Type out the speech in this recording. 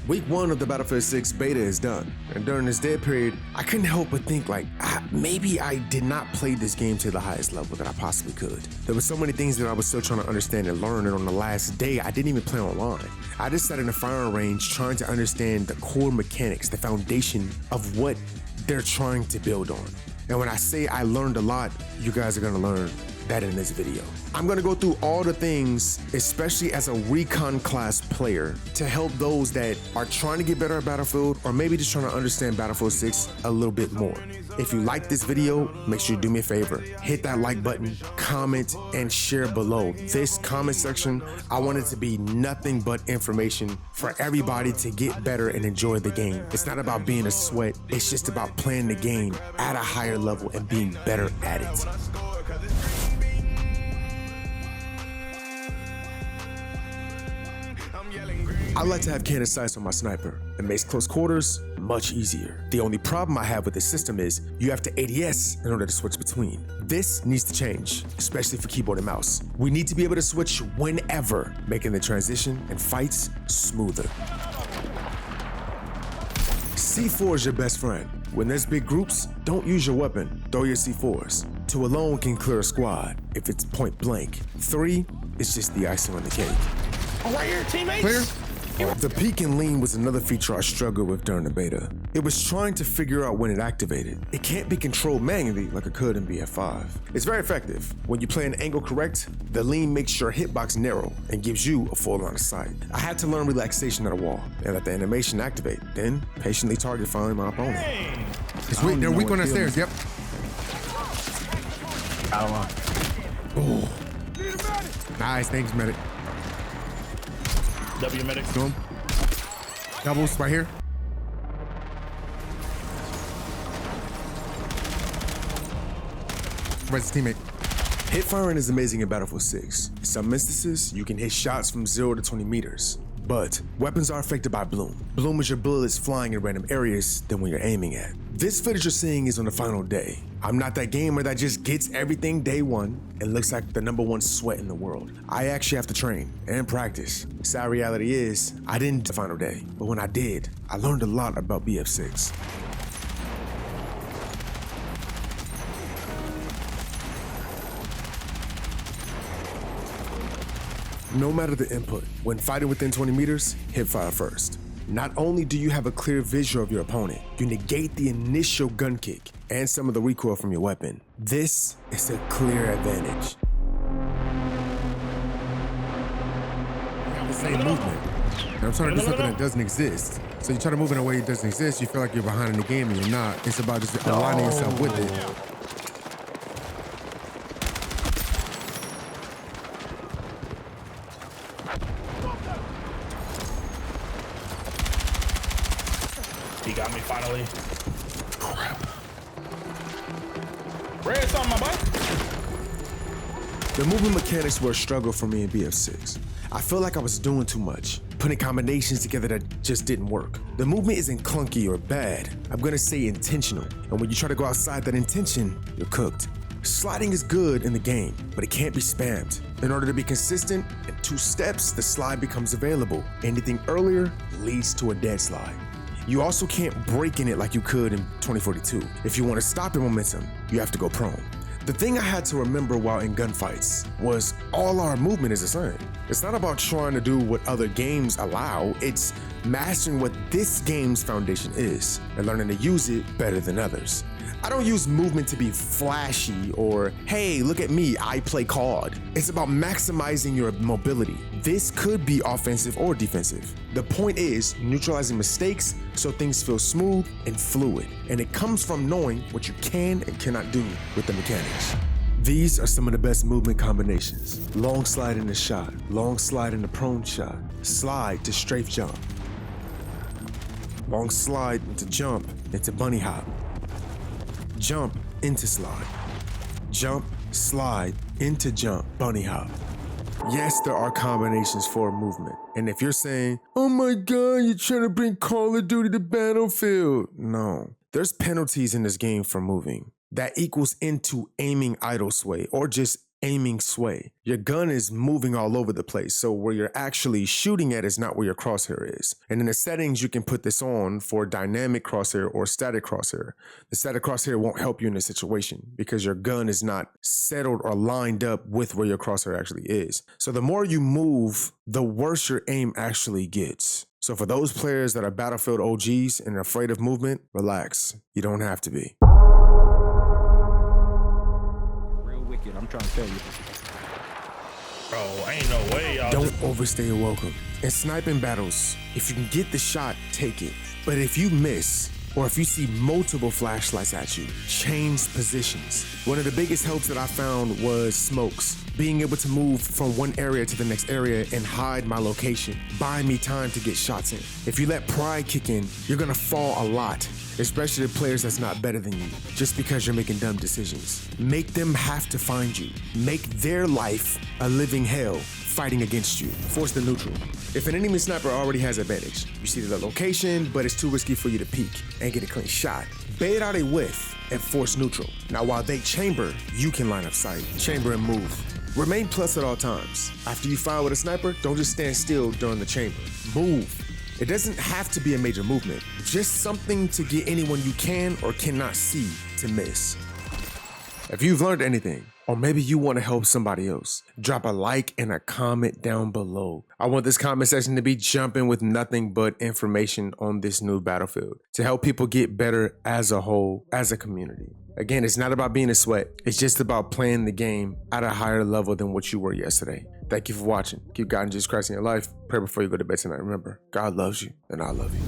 Week 1 of the Battlefield 6 beta is done, and during this dead period, I couldn't help but think maybe I did not play this game to the highest level that I possibly could. There were so many things that I was still trying to understand and learn, and on the last day, I didn't even play online. I just sat in the firing range trying to understand the core mechanics, the foundation of what they're trying to build on. And when I say I learned a lot, you guys are gonna learn that in this video. I'm gonna go through all the things, especially as a Recon Class player, to help those that are trying to get better at Battlefield or maybe just trying to understand Battlefield 6 a little bit more. If you like this video, make sure you do me a favor. Hit that like button, comment, and share below. This comment section, I want it to be nothing but information for everybody to get better and enjoy the game. It's not about being a sweat, it's just about playing the game at a higher level and being better at it. I like to have cannon sights on my sniper. It makes close quarters much easier. The only problem I have with this system is you have to ADS in order to switch between. This needs to change, especially for keyboard and mouse. We need to be able to switch whenever, making the transition and fights smoother. C4 is your best friend. When there's big groups, don't use your weapon, throw your C4s. 2 alone can clear a squad if it's point blank. 3 is just the icing on the cake. Right here, teammates. Clear? The peek and lean was another feature I struggled with during the beta. It was trying to figure out when it activated. It can't be controlled manually like it could in BF5. It's very effective. When you play an angle correct, the lean makes your hitbox narrow and gives you a full line of sight. I had to learn relaxation at a wall and let the animation activate, then patiently target find my opponent. Hey. They're weak on the stairs, yep. Oh. Nice, thanks, medic. W medic. Boom. Doubles right here. Where's his teammate? Hip firing is amazing in Battlefield 6. In some instances, you can hit shots from 0 to 20 meters. But weapons are affected by bloom. Bloom is your bullets flying in random areas than when you're aiming at. This footage you're seeing is on the final day. I'm not that gamer that just gets everything day one and looks like the #1 sweat in the world. I actually have to train and practice. Sad reality is, I didn't the final day, but when I did, I learned a lot about BF6. No matter the input, when fighting within 20 meters, hip fire first. Not only do you have a clear visual of your opponent, you negate the initial gun kick and some of the recoil from your weapon. This is a clear advantage. You have the same movement. And I'm trying to do something that doesn't exist. So you try to move in a way that doesn't exist, you feel like you're behind in the game and you're not. It's about just aligning yourself with it. He got me finally. Crap. Red something, my boy. The movement mechanics were a struggle for me in BF6. I felt like I was doing too much, putting combinations together that just didn't work. The movement isn't clunky or bad. I'm gonna say intentional. And when you try to go outside that intention, you're cooked. Sliding is good in the game, but it can't be spammed. In order to be consistent, in 2 steps, the slide becomes available. Anything earlier leads to a dead slide. You also can't break in it like you could in 2042. If you want to stop your momentum, you have to go prone. The thing I had to remember while in gunfights was all our movement is the same. It's not about trying to do what other games allow, it's mastering what this game's foundation is and learning to use it better than others. I don't use movement to be flashy or, hey, look at me, I play COD. It's about maximizing your mobility. This could be offensive or defensive. The point is neutralizing mistakes so things feel smooth and fluid. And it comes from knowing what you can and cannot do with the mechanics. These are some of the best movement combinations. Long slide into shot, long slide into prone shot, slide to strafe jump, long slide into jump, into bunny hop, jump into slide, jump, slide, into jump, bunny hop. Yes, there are combinations for movement. And if you're saying, oh my God, you're trying to bring Call of Duty to Battlefield. No, there's penalties in this game for moving. That equals into aiming idle sway or just aiming sway. Your gun is moving all over the place, so where you're actually shooting at is not where your crosshair is. And in the settings, you can put this on for dynamic crosshair or static crosshair. The static crosshair won't help you in this situation because your gun is not settled or lined up with where your crosshair actually is. So the more you move, the worse your aim actually gets. So for those players that are Battlefield OGs and are afraid of movement, relax. You don't have to be. Real wicked, I'm trying to tell you. Bro, ain't no way y'all. Don't overstay your welcome. In sniping battles, if you can get the shot, take it. But if you miss, or if you see multiple flashlights at you, change positions. One of the biggest helps that I found was smokes. Being able to move from one area to the next area and hide my location, buy me time to get shots in. If you let pride kick in, you're gonna fall a lot, especially the players that's not better than you, just because you're making dumb decisions. Make them have to find you. Make their life a living hell fighting against you. Force the neutral. If an enemy sniper already has advantage, you see the location, but it's too risky for you to peek and get a clean shot, bait out a whiff and force neutral. Now while they chamber, you can line up sight, chamber and move. Remain plus at all times. After you fire with a sniper, don't just stand still during the chamber. Move. It doesn't have to be a major movement, just something to get anyone you can or cannot see to miss. If you've learned anything, or maybe you want to help somebody else, drop a like and a comment down below. I want this comment section to be jumping with nothing but information on this new Battlefield to help people get better as a whole, as a community. Again, it's not about being a sweat. It's just about playing the game at a higher level than what you were yesterday. Thank you for watching. Keep God and Jesus Christ in your life. Pray before you go to bed tonight. Remember, God loves you and I love you.